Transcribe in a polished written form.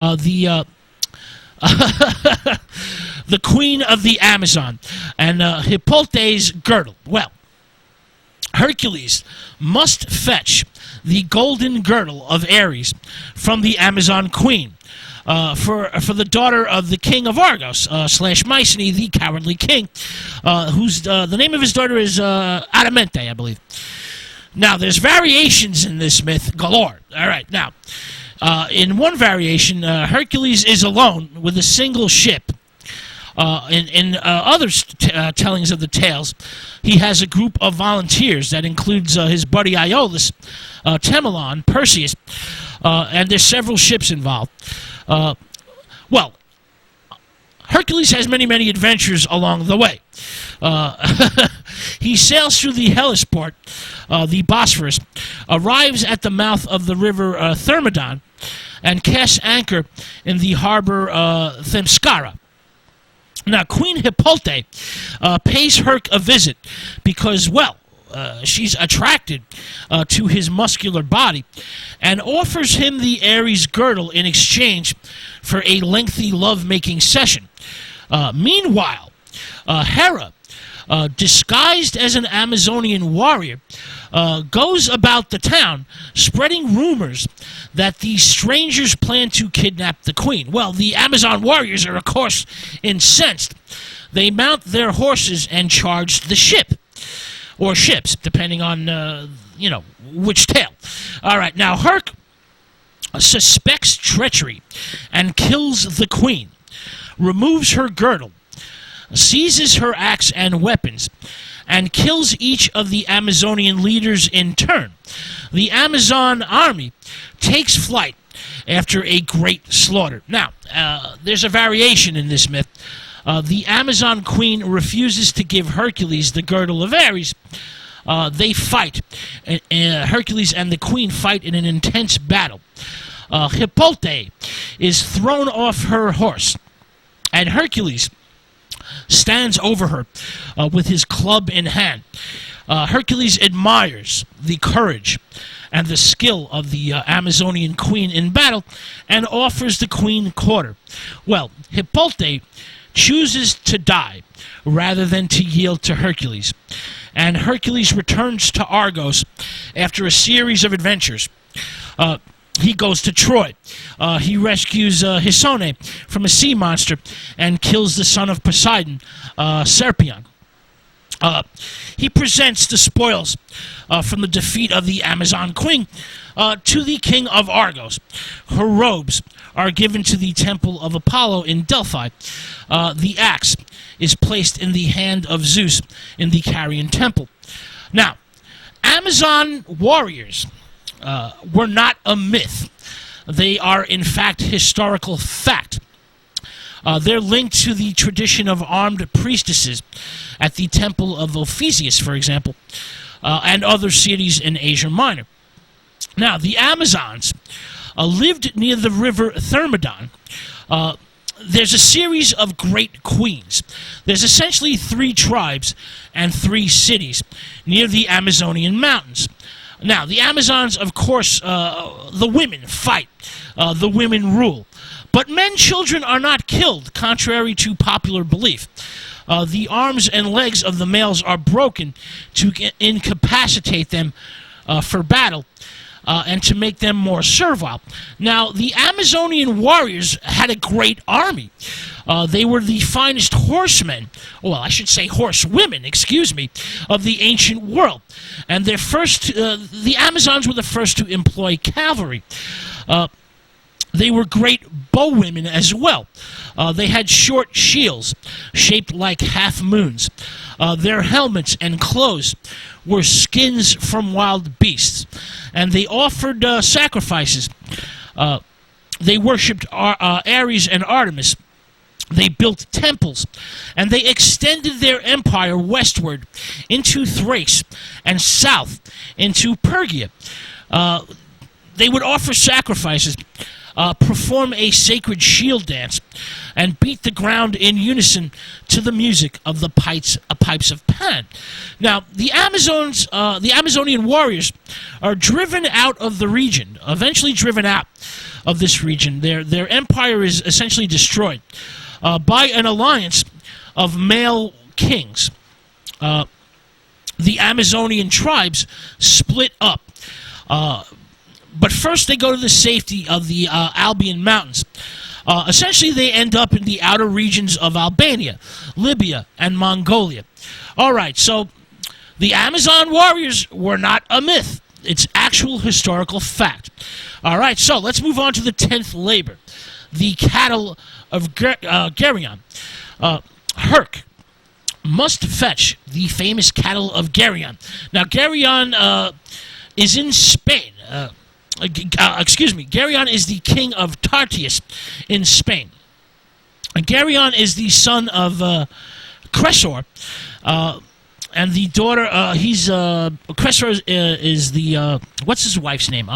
the the queen of the Amazon, and Hippolyte's girdle. Well, Hercules must fetch the golden girdle of Ares from the Amazon queen, for the daughter of the king of Argos, slash Mycenae, the cowardly king, whose the name of his daughter is Adamante, I believe. Now, there's variations in this myth galore. All right, now, in one variation, Hercules is alone with a single ship. In other tellings of the tales, he has a group of volunteers that includes his buddy Iolaus, Temelon, Perseus, and there's several ships involved. Well, Hercules has many, many adventures along the way. He sails through the Hellesport, the Bosphorus, arrives at the mouth of the river Thermodon, and casts anchor in the harbor Themyscira. Now, Queen Hippolyte pays Herc a visit because, well, she's attracted to his muscular body and offers him the Ares girdle in exchange for a lengthy love-making session. Meanwhile, Hera, disguised as an Amazonian warrior, goes about the town spreading rumors that these strangers plan to kidnap the queen. Well, the Amazon warriors are, of course, incensed. They mount their horses and charge the ship, or ships, depending on, which tale. All right, now, Herc suspects treachery and kills the queen, removes her girdle, seizes her axe and weapons, and kills each of the Amazonian leaders in turn. The Amazon army takes flight after a great slaughter. Now, there's a variation in this myth. The Amazon queen refuses to give Hercules the girdle of Ares. They fight. Hercules and the queen fight in an intense battle. Hippolyte is thrown off her horse, and Hercules stands over her with his club in hand. Hercules admires the courage and the skill of the Amazonian queen in battle and offers the queen quarter. Well, Hippolyte chooses to die rather than to yield to Hercules, and Hercules returns to Argos after a series of adventures. He goes to Troy. He rescues Hesone from a sea monster and kills the son of Poseidon, Serpion. He presents the spoils from the defeat of the Amazon queen to the king of Argos. Her robes are given to the temple of Apollo in Delphi. The axe is placed in the hand of Zeus in the Carian temple. Now, Amazon warriors were not a myth. They are, in fact, historical fact. They're linked to the tradition of armed priestesses at the temple of Ophiuchus, for example, and other cities in Asia Minor. Now, the Amazons lived near the river Thermodon. There's a series of great queens. There's essentially 3 tribes and 3 cities near the Amazonian mountains. Now, the Amazons, of course, the women fight. The women rule. But men, children are not killed, contrary to popular belief. The arms and legs of the males are broken to incapacitate them for battle and to make them more servile. Now, the Amazonian warriors had a great army. They were the finest horsemen, well, I should say horsewomen, of the ancient world. And the Amazons were the first to employ cavalry. They were great bowwomen as well. They had short shields shaped like half moons. Their helmets and clothes were skins from wild beasts, and they offered sacrifices. They worshipped Ares and Artemis. They built temples, and they extended their empire westward into Thrace and south into Pergia. They would offer sacrifices, perform a sacred shield dance, and beat the ground in unison to the music of the pipes of Pan. Now, the Amazonian warriors are driven out of the region, eventually driven out of this region. Their empire is essentially destroyed by an alliance of male kings. The Amazonian tribes split up. But first they go to the safety of the Albian Mountains. Essentially, they end up in the outer regions of Albania, Libya, and Mongolia. All right, so the Amazon warriors were not a myth. It's actual historical fact. All right, so let's move on to the 10th labor, the cattle of Geryon. Herc must fetch the famous cattle of Geryon. Now, Geryon is in Spain. Geryon is the king of Tartius in Spain. Geryon is the son of Cresor, and the daughter. Cresor is the what's his wife's name?